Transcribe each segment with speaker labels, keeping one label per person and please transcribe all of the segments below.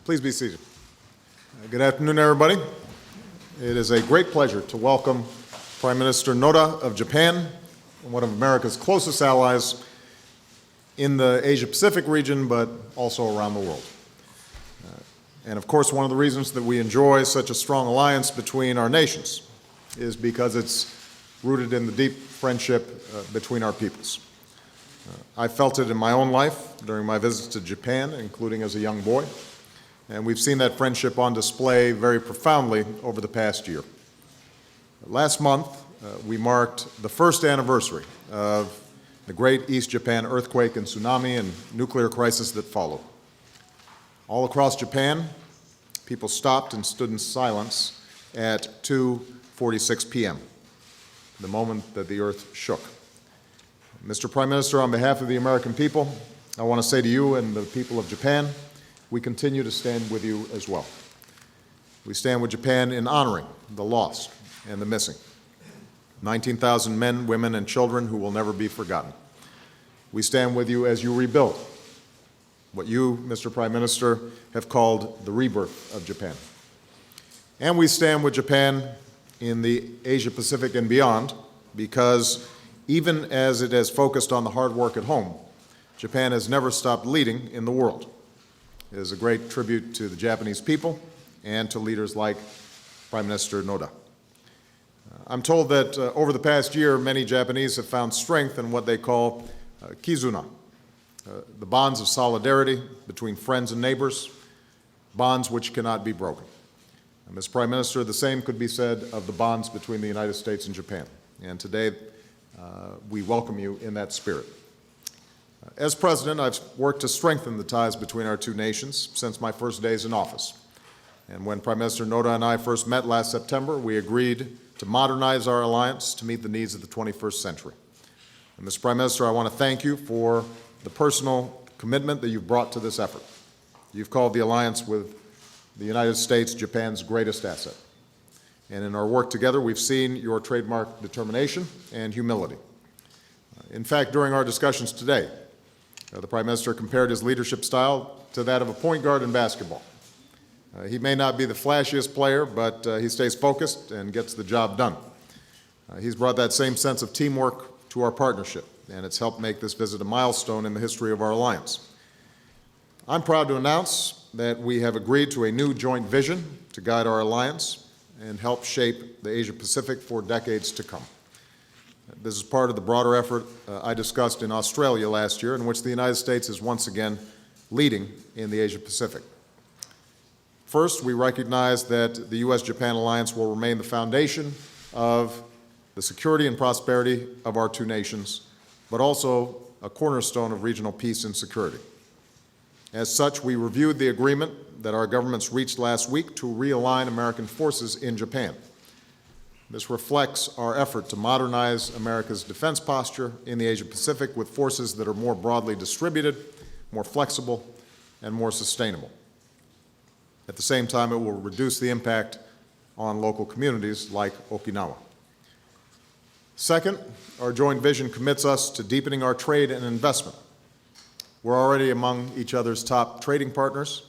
Speaker 1: Please be seated. Good afternoon, everybody. It is a great pleasure to welcome Prime Minister Noda of Japan, one of America's closest allies in the Asia-Pacific region, but also around the world. And of course, one of the reasons that we enjoy such a strong alliance between our nations is because it's rooted in the deep friendship between our peoples. I felt it in my own life during my visits to Japan, including as a young boy, and we've seen that friendship on display very profoundly over the past year. Last month, we marked the first anniversary of the great East Japan earthquake and tsunami and nuclear crisis that followed. All across Japan, people stopped and stood in silence at 2:46 p.m., the moment that the earth shook. Mr. Prime Minister, on behalf of the American people, I want to say to you and the people of Japan, we continue to stand with you as well. We stand with Japan in honoring the lost and the missing. 19,000 men, women, and children who will never be forgotten. We stand with you as you rebuild what you, Mr. Prime Minister, have called the rebirth of Japan. And we stand with Japan in the Asia-Pacific and beyond because even as it has focused on the hard work at home, Japan has never stopped leading in the world. It is a great tribute to the Japanese people and to leaders like Prime Minister Noda. I'm told that over the past year, many Japanese have found strength in what they call kizuna, the bonds of solidarity between friends and neighbors, bonds which cannot be broken. And Mr. Prime Minister, the same could be said of the bonds between the United States and Japan. And today, we welcome you in that spirit. As President, I've worked to strengthen the ties between our two nations since my first days in office. And when Prime Minister Noda and I first met last September, we agreed to modernize our alliance to meet the needs of the 21st century. And Mr. Prime Minister, I want to thank you for the personal commitment that you've brought to this effort. You've called the alliance with the United States Japan's greatest asset. And in our work together, we've seen your trademark determination and humility. In fact, during our discussions today, the Prime Minister compared his leadership style to that of a point guard in basketball. He may not be the flashiest player, but he stays focused and gets the job done. He's brought that same sense of teamwork to our partnership, and it's helped make this visit a milestone in the history of our alliance. I'm proud to announce that we have agreed to a new joint vision to guide our alliance and help shape the Asia-Pacific for decades to come. This is part of the broader effort I discussed in Australia last year, in which the United States is once again leading in the Asia-Pacific. First, we recognize that the U.S.-Japan alliance will remain the foundation of the security and prosperity of our two nations, but also a cornerstone of regional peace and security. As such, we reviewed the agreement that our governments reached last week to realign American forces in Japan. This reflects our effort to modernize America's defense posture in the Asia-Pacific with forces that are more broadly distributed, more flexible, and more sustainable. At the same time, it will reduce the impact on local communities like Okinawa. Second, our joint vision commits us to deepening our trade and investment. We're already among each other's top trading partners,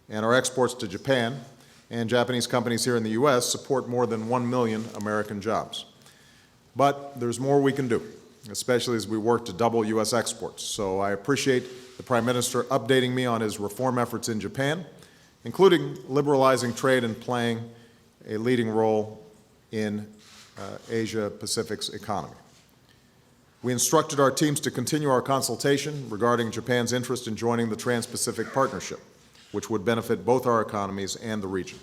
Speaker 1: and our exports to Japan and Japanese companies here in the U.S. support more than 1 million American jobs. But there's more we can do, especially as we work to double U.S. exports. So I appreciate the Prime Minister updating me on his reform efforts in Japan, including liberalizing trade and playing a leading role in Asia-Pacific's economy. We instructed our teams to continue our consultation regarding Japan's interest in joining the Trans-Pacific Partnership, which would benefit both our economies and the region.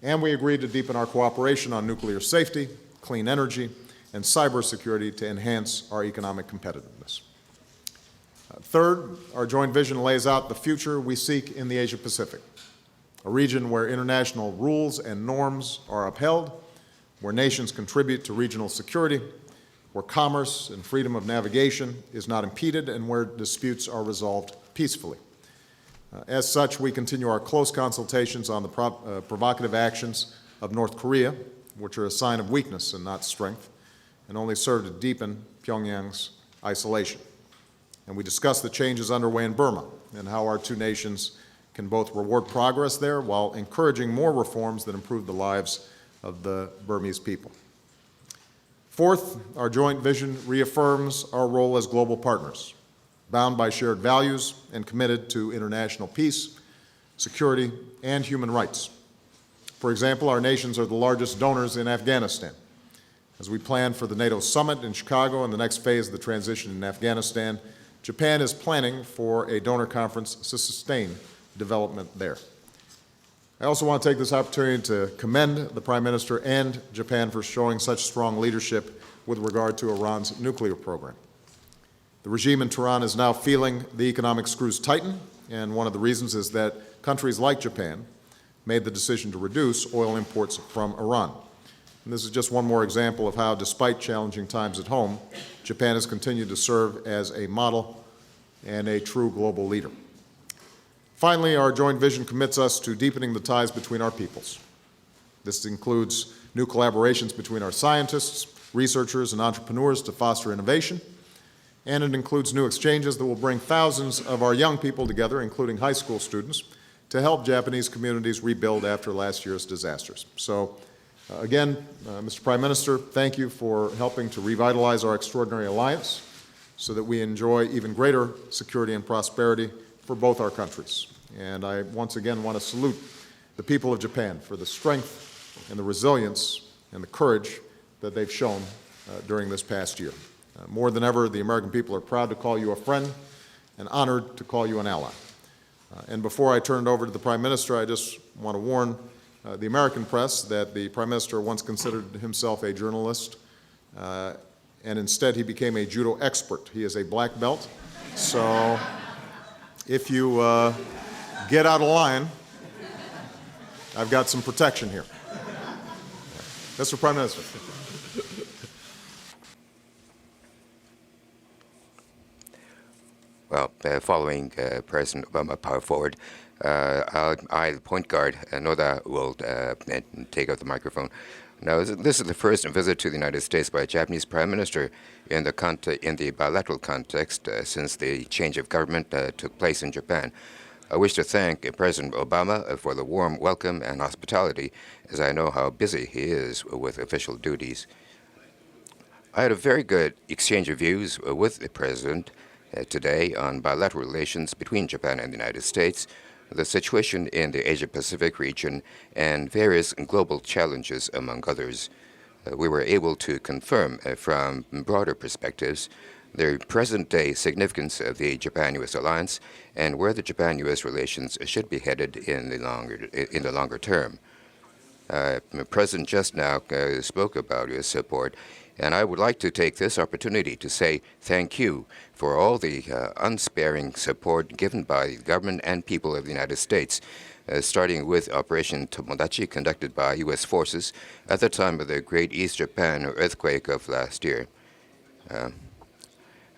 Speaker 1: And we agreed to deepen our cooperation on nuclear safety, clean energy, and cybersecurity to enhance our economic competitiveness. Third, our joint vision lays out the future we seek in the Asia-Pacific, a region where international rules and norms are upheld, where nations contribute to regional security, where commerce and freedom of navigation is not impeded, and where disputes are resolved peacefully. As such, we continue our close consultations on the provocative actions of North Korea, which are a sign of weakness and not strength, and only serve to deepen Pyongyang's isolation. And we discuss the changes underway in Burma and how our two nations can both reward progress there while encouraging more reforms that improve the lives of the Burmese people. Fourth, our joint vision reaffirms our role as global partners, bound by shared values and committed to international peace, security, and human rights. For example, our nations are the largest donors in Afghanistan. As we plan for the NATO summit in Chicago and the next phase of the transition in Afghanistan, Japan is planning for a donor conference to sustain development there. I also want to take this opportunity to commend the Prime Minister and Japan for showing such strong leadership with regard to Iran's nuclear program. The regime in Tehran is now feeling the economic screws tighten, and one of the reasons is that countries like Japan made the decision to reduce oil imports from Iran. And this is just one more example of how, despite challenging times at home, Japan has continued to serve as a model and a true global leader. Finally, our joint vision commits us to deepening the ties between our peoples. This includes new collaborations between our scientists, researchers, and entrepreneurs to foster innovation, and it includes new exchanges that will bring thousands of our young people together, including high school students, to help Japanese communities rebuild after last year's disasters. So, again, Mr. Prime Minister, thank you for helping to revitalize our extraordinary alliance so that we enjoy even greater security and prosperity for both our countries. And I once again want to salute the people of Japan for the strength and the resilience and the courage that they've shown during this past year. More than ever, the American people are proud to call you a friend and honored to call you an ally. And before I turn it over to the Prime Minister, I just want to warn the American press that the Prime Minister once considered himself a journalist, and instead he became a judo expert. He is a black belt, so if you get out of line, I've got some protection here. Mr. Prime Minister.
Speaker 2: Well, following President Obama power forward, I, the point guard, Noda, will take up the microphone. Now, this is the first visit to the United States by a Japanese Prime Minister in the bilateral context since the change of government took place in Japan. I wish to thank President Obama for the warm welcome and hospitality, as I know how busy he is with official duties. I had a very good exchange of views with the President today on bilateral relations between Japan and the United States, the situation in the Asia-Pacific region, and various global challenges, among others. We were able to confirm from broader perspectives the present-day significance of the Japan-U.S. alliance and where the Japan-U.S. relations should be headed in the longer term. The President just now spoke about his support, and I would like to take this opportunity to say thank you for all the unsparing support given by the government and people of the United States, starting with Operation Tomodachi conducted by U.S. forces at the time of the Great East Japan earthquake of last year.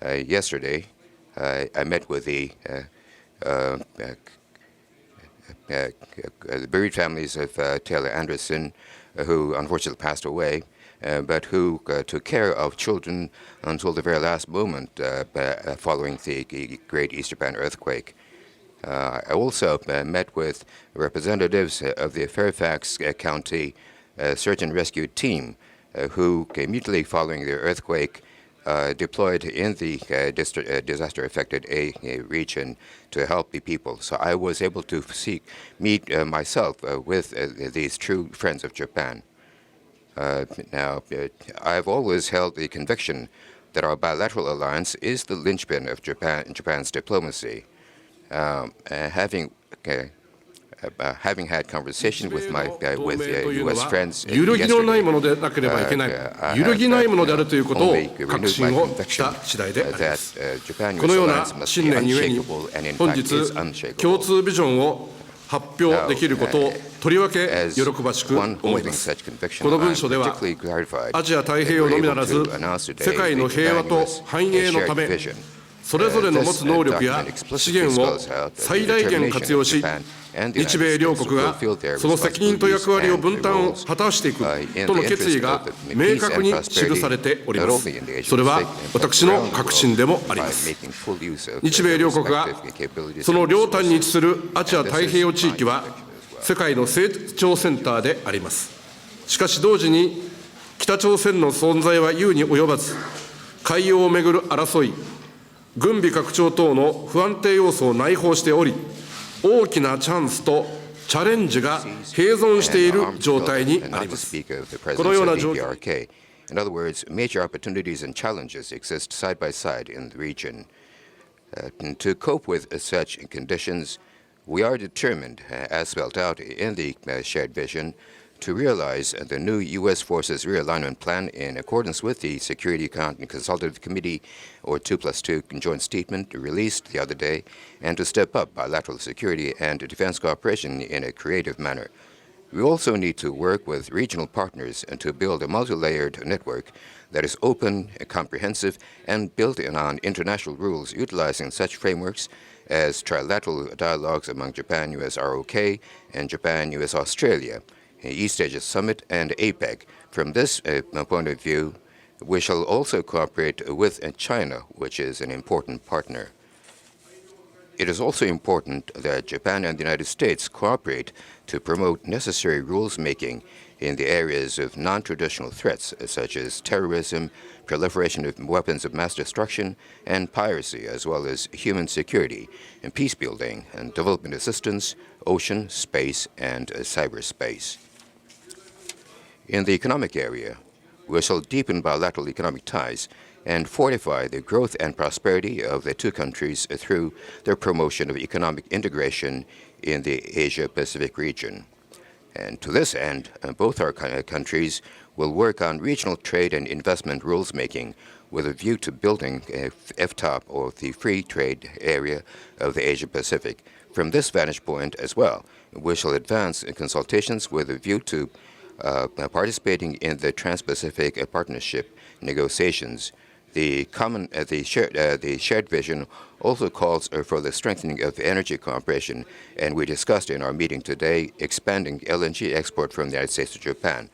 Speaker 2: Yesterday, I met with the bereaved families of Taylor Anderson, who unfortunately passed away, but who took care of children until the very last moment following the Great East Japan earthquake. I also met with representatives of the Fairfax County Search and Rescue Team, who immediately following the earthquake deployed in the disaster-affected region to help the people. So I was able to meet myself with these true friends of Japan. Now, I've always held the conviction that our bilateral alliance is the linchpin of Japan's diplomacy. Having had conversation with my U.S. friends
Speaker 3: 揺るぎのないものでなければいけない、揺るぎないものであるということを確信をした次第であります。このような信念ゆえに、本日、共通ビジョンを発表できることをとりわけ喜ばしく思います。この文書では、アジア太平洋のみならず、世界の平和と繁栄のため、それぞれの持つ能力や資源を最大限活用し、日米両国がその責任と役割を分担を果たしていくとの決意が明確に記されております。それは私の確信でもあります。日米両国がその両端に位置するアジア太平洋地域は世界の成長センターであります。しかし同時に北朝鮮の存在は言うに及ばず、海洋をめぐる争い、軍備拡張等の不安定要素を内包しており、大きなチャンスとチャレンジが併存している状態にあります。このような状況。
Speaker 2: In other words, major opportunities and challenges exist side by side in the region. To cope with such conditions, we are determined, as spelled out in the shared vision, to realize the new U.S. Forces Realignment Plan in accordance with the Security Consultative Committee, or 2+2 joint statement released the other day, and to step up bilateral security and defense cooperation in a creative manner. We also need to work with regional partners and to build a multi-layered network that is open, comprehensive, and built on international rules utilizing such frameworks as trilateral dialogues among Japan-US ROK and Japan-US Australia, East Asia Summit, and APEC. From this point of view, we shall also cooperate with China, which is an important partner. It is also important that Japan and the United States cooperate to promote necessary rules-making in the areas of non-traditional threats, such as terrorism, proliferation of weapons of mass destruction, and piracy, as well as human security, and peace-building, and development assistance, ocean, space, and cyberspace. In the economic area, we shall deepen bilateral economic ties and fortify the growth and prosperity of the two countries through their promotion of economic integration in the Asia-Pacific region. And to this end, both our countries will work on regional trade and investment rules-making with a view to building a FTAP, or the free trade area of the Asia-Pacific. From this vantage point as well, we shall advance consultations with a view to participating in the Trans-Pacific Partnership negotiations. The shared vision also calls for the strengthening of energy cooperation, and we discussed in our meeting today expanding LNG export from the United States to Japan.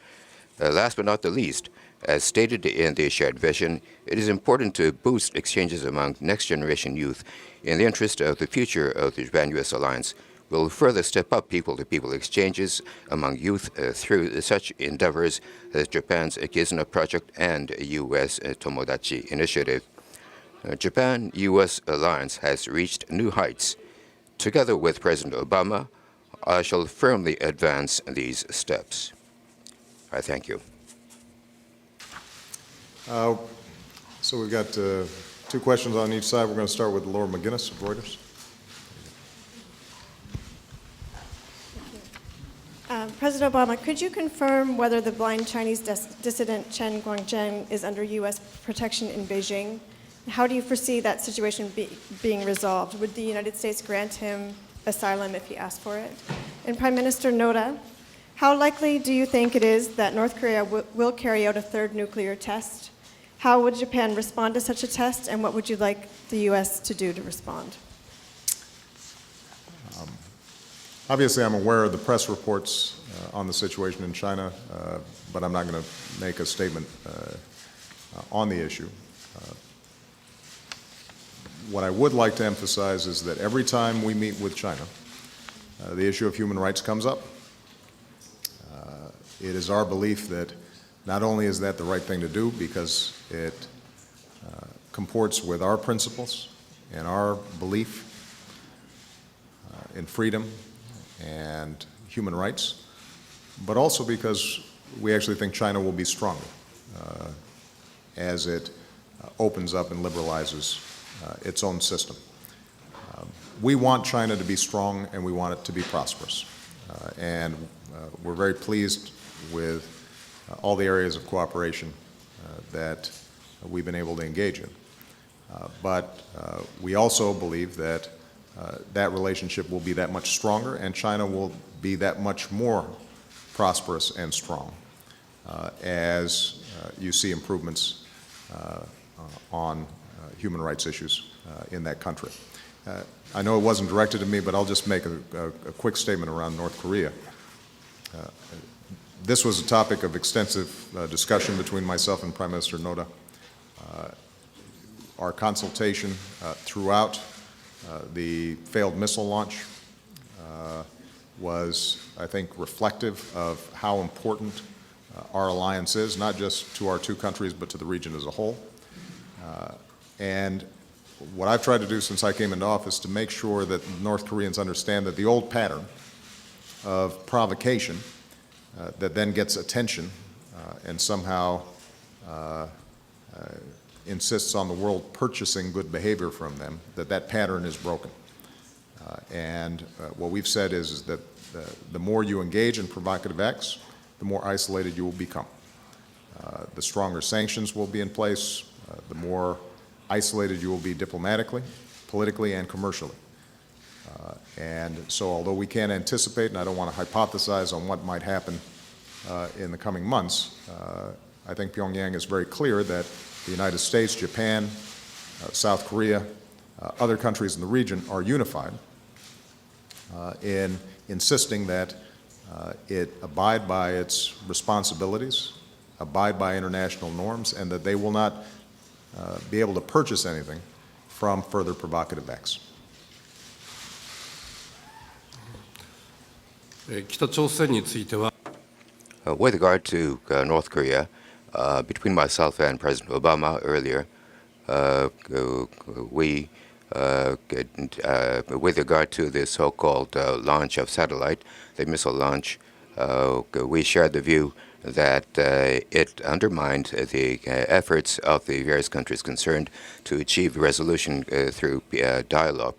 Speaker 2: Last but not the least, as stated in the shared vision, it is important to boost exchanges among next-generation youth in the interest of the future of the Japan-U.S. alliance. We'll further step up people-to-people exchanges among youth through such endeavors as Japan's Kizuna Project and U.S. Tomodachi Initiative. Japan-U.S. alliance has reached new heights. Together with President Obama, I shall firmly advance these steps. I thank you.
Speaker 1: So we've got two questions on each side. We're going to start with Laura McGinnis of Reuters.
Speaker 4: President Obama, could you confirm whether the blind Chinese dissident Chen Guangzheng is under U.S. protection in Beijing? How do you foresee that situation being resolved? Would the United States grant him asylum if he asked for it? And Prime Minister Noda, how likely do you think it is that North Korea will carry out a third nuclear test? How would Japan respond to such a test, and what would you like the U.S. to do to respond?
Speaker 1: Obviously, I'm aware of the press reports on the situation in China, but I'm not going to make a statement on the issue. What I would like to emphasize is that every time we meet with China, the issue of human rights comes up. It is our belief that not only is that the right thing to do because it comports with our principles and our belief in freedom and human rights, but also because we actually think China will be stronger as it opens up and liberalizes its own system. We want China to be strong and we want it to be prosperous. And we're very pleased with all the areas of cooperation that we've been able to engage in. But we also believe that that relationship will be that much stronger and China will be that much more prosperous and strong as you see improvements on human rights issues in that country. I know it wasn't directed to me, but I'll just make a quick statement around North Korea. This was a topic of extensive discussion between myself and Prime Minister Noda. Our consultation throughout the failed missile launch was, I think, reflective of how important our alliance is, not just to our two countries, but to the region as a whole. And what I've tried to do since I came into office to make sure that North Koreans understand that the old pattern of provocation that then gets attention and somehow insists on the world purchasing good behavior from them, that pattern is broken. And what we've said is that the more you engage in provocative acts, the more isolated you will become. The stronger sanctions will be in place, the more isolated you will be diplomatically, politically, and commercially. And so although we can't anticipate, and I don't want to hypothesize on what might happen in the coming months, I think Pyongyang is very clear that the United States, Japan, South Korea, other countries in the region are unified in insisting that it abide by its responsibilities, abide by international norms, and that they will not be able to purchase anything from further provocative acts.
Speaker 3: 北朝鮮については
Speaker 2: With regard to North Korea, between myself and President Obama earlier, with regard to the so-called launch of satellite, the missile launch, we shared the view that it undermined the efforts of the various countries concerned to achieve resolution through dialogue.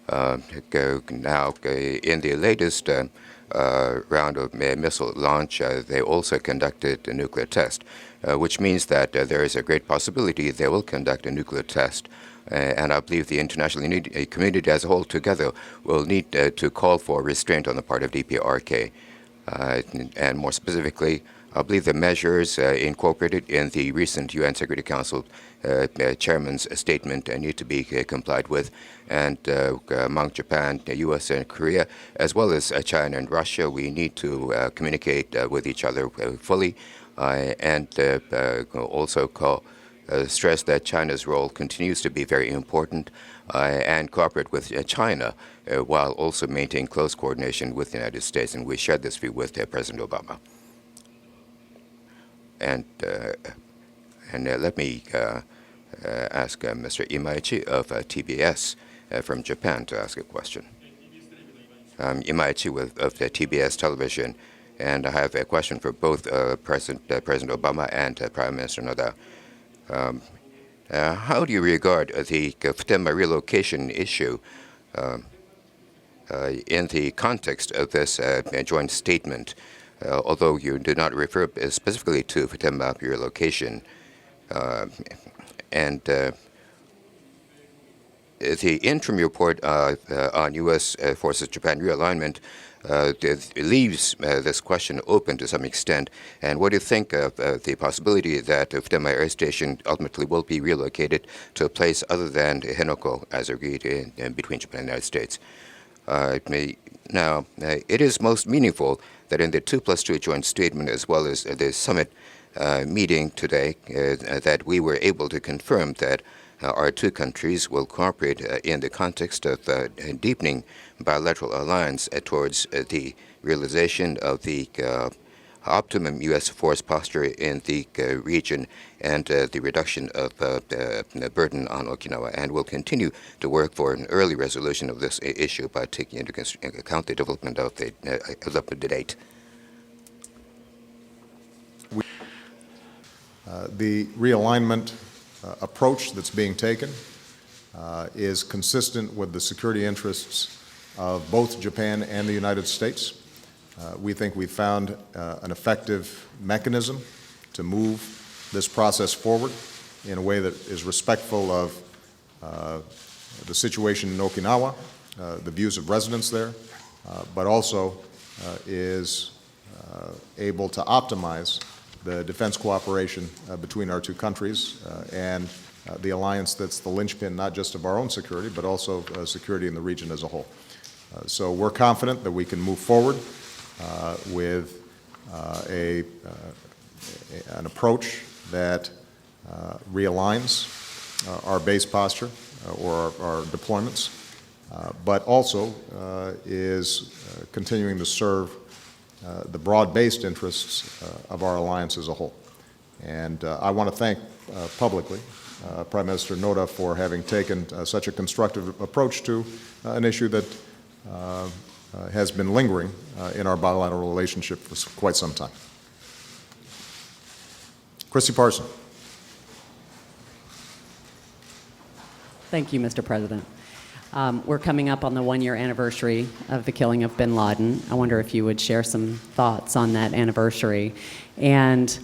Speaker 2: Now, in the latest round of missile launch, they also conducted a nuclear test, which means that there is a great possibility they will conduct a nuclear test. And I believe the international community as a whole together will need to call for restraint on the part of DPRK. And more specifically, I believe the measures incorporated in the recent UN Security Council chairman's statement need to be complied with. And among Japan, the US, and Korea, as well as China and Russia, we need to communicate with each other fully and also stress that China's role continues to be very important and cooperate with China while also maintaining close coordination with the United States. And we shared this view with President Obama. And let me ask Mr. Imaichi of TBS from Japan to ask a question. Imaichi of the TBS television, and I have a question for both President Obama and Prime Minister Noda. How do you regard the Futenma relocation issue in the context of this joint statement? Although you did not refer specifically to Futenma relocation, and the interim report on U.S. forces Japan realignment leaves this question open to some extent. And what do you think of the possibility that Futenma Air Station ultimately will be relocated to a place other than Henoko, as agreed in between Japan and the United States? Now, it is most meaningful that in the 2+2 joint statement, as well as the summit meeting today, that we were able to confirm that our two countries will cooperate in the context of deepening bilateral alliance towards the realization of the optimum U.S. force posture in the region and the reduction of the burden on Okinawa, and will continue to work for an early resolution of this issue by taking into account the development of the date.
Speaker 1: The realignment approach that's being taken is consistent with the security interests of both Japan and the United States. We think we've found an effective mechanism to move this process forward in a way that is respectful of the situation in Okinawa, the views of residents there, but also is able to optimize the defense cooperation between our two countries and the alliance that's the linchpin not just of our own security, but also security in the region as a whole. So we're confident that we can move forward with an approach that realigns our base posture or our deployments, but also is continuing to serve the broad-based interests of our alliance as a whole. And I want to thank publicly Prime Minister Noda for having taken such a constructive approach to an issue that has been lingering in our bilateral relationship for quite some time. Christy Parson.
Speaker 5: Thank you, Mr. President. We're coming up on the one-year anniversary of the killing of bin Laden. I wonder if you would share some thoughts on that anniversary. And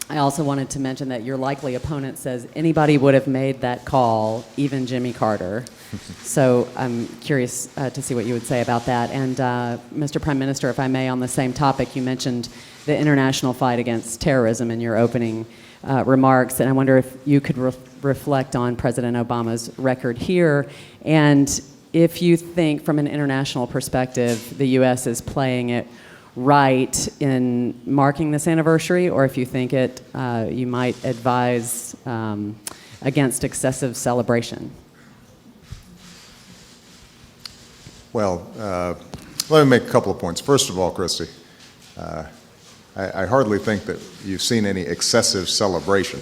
Speaker 5: I also wanted to mention that your likely opponent says anybody would have made that call, even Jimmy Carter. So I'm curious to see what you would say about that. And Mr. Prime Minister, if I may, on the same topic, you mentioned the international fight against terrorism in your opening remarks, and I wonder if you could reflect on President Obama's record here, and if you think from an international perspective the U.S. is playing it right in marking this anniversary, or if you think you might advise against excessive celebration.
Speaker 1: Well, let me make a couple of points. First of all, Christy, I hardly think that you've seen any excessive celebration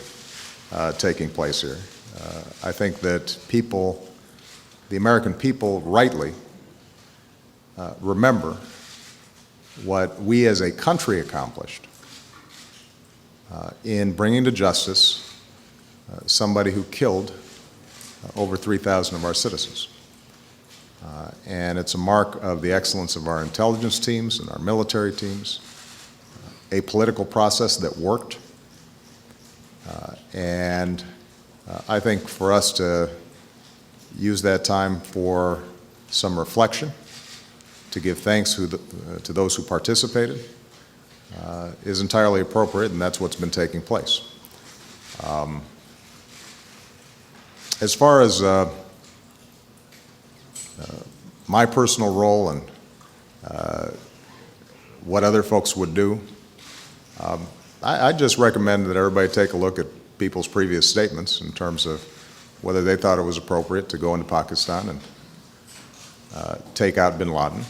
Speaker 1: taking place here. I think that the American people, rightly remember what we as a country accomplished in bringing to justice somebody who killed over 3,000 of our citizens. And it's a mark of the excellence of our intelligence teams and our military teams, a political process that worked. And I think for us to use that time for some reflection, to give thanks to those who participated, is entirely appropriate, and that's what's been taking place. As far as my personal role and what other folks would do, I just recommend that everybody take a look at people's previous statements in terms of whether they thought it was appropriate to go into Pakistan and take out bin Laden.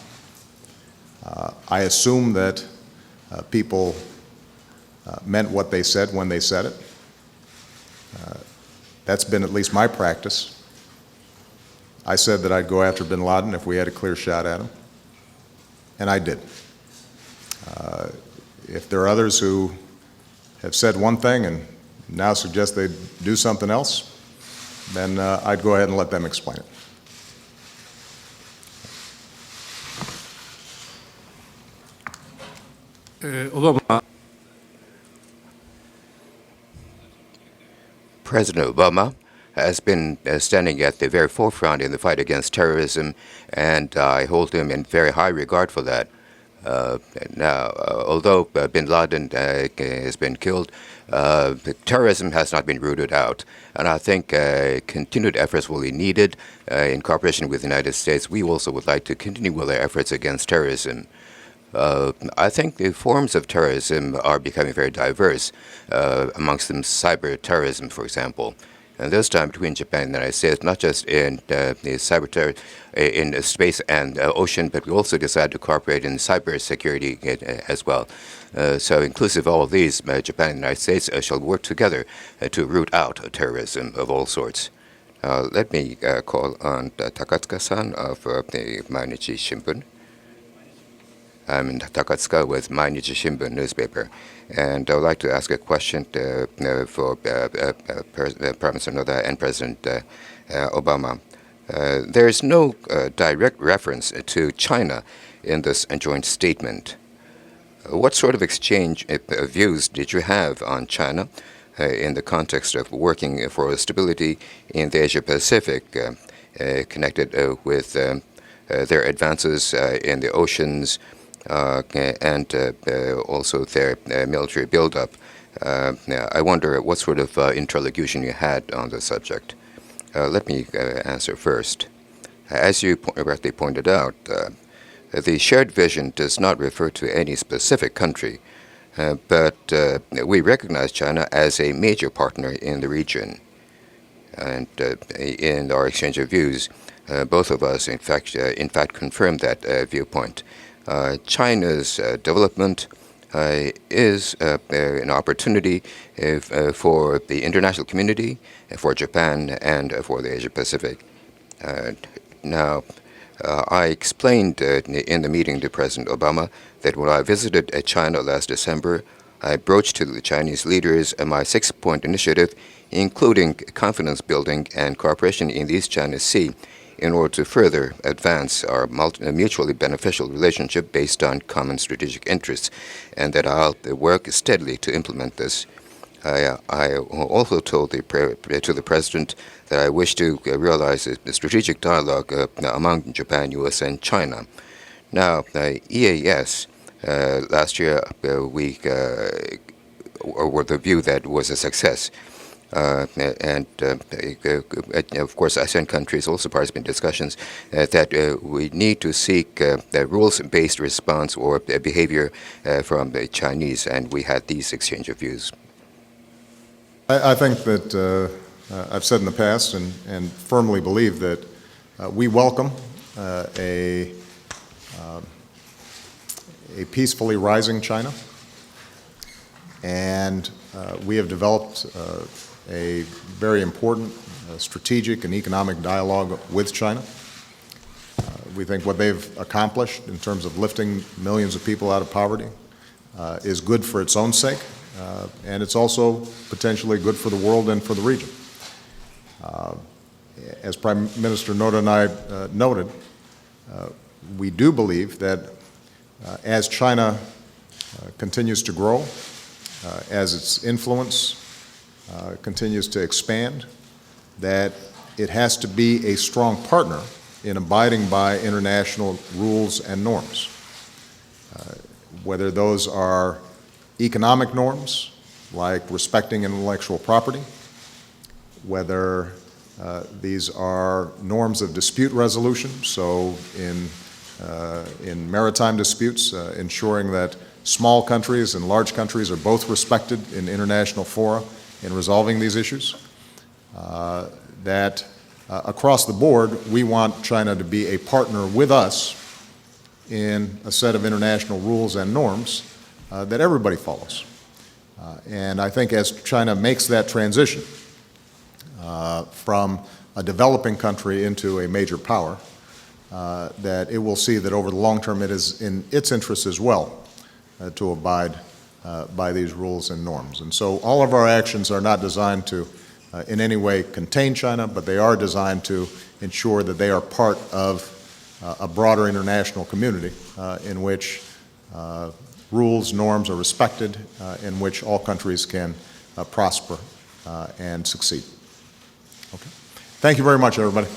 Speaker 1: I assume that people meant what they said when they said it. That's been at least my practice. I said that I'd go after bin Laden if we had a clear shot at him, and I did. If there are others who have said one thing and now suggest they do something else, then I'd go ahead and let them explain it.
Speaker 2: President Obama has been standing at the very forefront in the fight against terrorism, and I hold him in very high regard for that. Now, although bin Laden has been killed, terrorism has not been rooted out, and I think continued efforts will be needed in cooperation with the United States. We also would like to continue with our efforts against terrorism. I think the forms of terrorism are becoming very diverse, amongst them cyber terrorism, for example. And this time between Japan and the United States, not just in the cyber terror, in space and ocean, but we also decided to cooperate in cyber security as well. So inclusive of all of these, Japan and the United States shall work together to root out terrorism of all sorts. Let me call on Takatsuka-san of the Mainichi Shimbun. I'm in Takatsuka with Mainichi Shimbun newspaper, and I would like to ask a question for Prime Minister Noda and President Obama. There is no direct reference to China in this joint statement. What sort of exchange of views did you have on China in the context of working for stability in the Asia-Pacific, connected with their advances in the oceans, and also their military buildup I wonder what sort of interlocution you had on the subject. Let me answer first. As you correctly pointed out, the shared vision does not refer to any specific country, but we recognize China as a major partner in the region. And in our exchange of views, both of us, in fact, confirmed that viewpoint. China's development is an opportunity for the international community, for Japan, and for the Asia-Pacific. Now, I explained in the meeting to President Obama that when I visited China last December, I broached to the Chinese leaders my 6-point initiative, including confidence building and cooperation in the East China Sea, in order to further advance our mutually beneficial relationship based on common strategic interests, and that I'll work steadily to implement this. I also told to the President that I wish to realize a strategic dialogue among Japan, U.S., and China. Now, EAS, last year we were the view that was a success. And of course, ASEAN countries also participate in discussions that we need to seek a rules-based response or behavior from the Chinese, and we had these exchange of views.
Speaker 1: I think that I've said in the past and firmly believe that we welcome a peacefully rising China, and we have developed a very important strategic and economic dialogue with China. We think what they've accomplished in terms of lifting millions of people out of poverty is good for its own sake, and it's also potentially good for the world and for the region. As Prime Minister Noda and I noted, we do believe that as China continues to grow, as its influence continues to expand, that it has to be a strong partner in abiding by international rules and norms. Whether those are economic norms, like respecting intellectual property, whether these are norms of dispute resolution, so in maritime disputes, ensuring that small countries and large countries are both respected in international fora in resolving these issues, that across the board, we want China to be a partner with us in a set of international rules and norms that everybody follows. And I think as China makes that transition from a developing country into a major power, that it will see that over the long term it is in its interest as well to abide by these rules and norms. And so all of our actions are not designed to in any way contain China, but they are designed to ensure that they are part of a broader international community in which rules, norms are respected, in which all countries can prosper and succeed. Okay. Thank you very much, everybody.